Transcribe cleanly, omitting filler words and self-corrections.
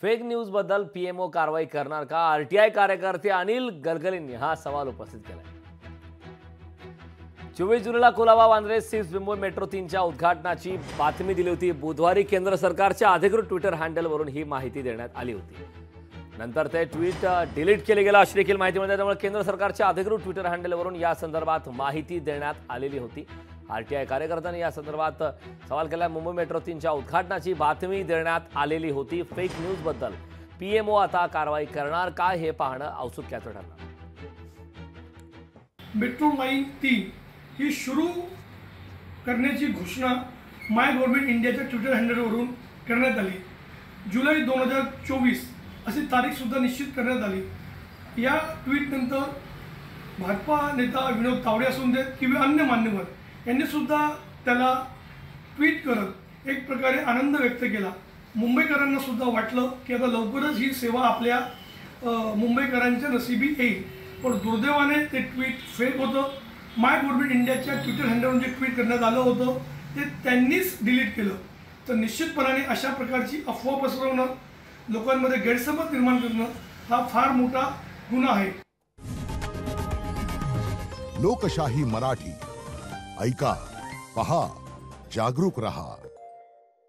Fake news बद्दल PMO कारवाई करणार का? आरटीआय कार्यकर्ते अनिल गलगलींनी हा सवाल उपस्थित केला। 24 जुलैला कुलाबा वांद्रे सिक्स मुंबई मेट्रो 3च्या उद्घाटनाची बातमी दिली होती। बुधवारी केंद्र सरकारच्या अधिकृत ट्विटर हँडलवरून ही माहिती देण्यात आली होती। नंतर ते ट्विट डिलीट केले गेले अशी देखील माहिती मिळते। त्यामुळे केंद्र सरकारच्या अधिकृत ट्विटर हँडलवरून या संदर्भात माहिती देण्यात आलेली होती। आरटीआय कार्यकर्त्यांनी या संदर्भात सवाल केला। मुंबई मेट्रो 3च्या उद्घाटनाची बातमी देण्यात आलेली होती। फेक न्यूज बद्दल पीएमओ आता कारवाई करणार का हे पाहणं औत्सुक्याचं ठरणार। मेट्रो लाइन 3 ही सुरू करण्याची घोषणा माय गव्हर्नमेंट इंडियाच्या ट्विटर हँडलवरून करण्यात आली। जुलै 2024 अशी तारीख सुद्धा निश्चित करण्यात आली। या ट्विट नंतर भाजपा नेता विनोद तावडे असून देत किंवा अन्य मान्यवर यांनी सुद्धा त्याला ट्विट करत एक प्रकारे आनंद व्यक्त केला। मुंबईकरांना सुद्धा वाटलं की आता लवकरच ही सेवा आपल्या मुंबईकरांच्या नशिबी येईल। पण दुर्दैवाने ते ट्विट फेक होतं। माय गव्हर्नमेंट इंडियाच्या ट्विटर हँडलवरून जे ट्विट करण्यात आलं होतं ते त्यांनीच डिलीट केलं। तर निश्चितपणाने अशा प्रकारची अफवा पसरवणं, लोकांमध्ये गैरसमज निर्माण करणं हा फार मोठा गुन्हा आहे। लोकशाही मराठी ऐका, पहा, जागरूक रहा।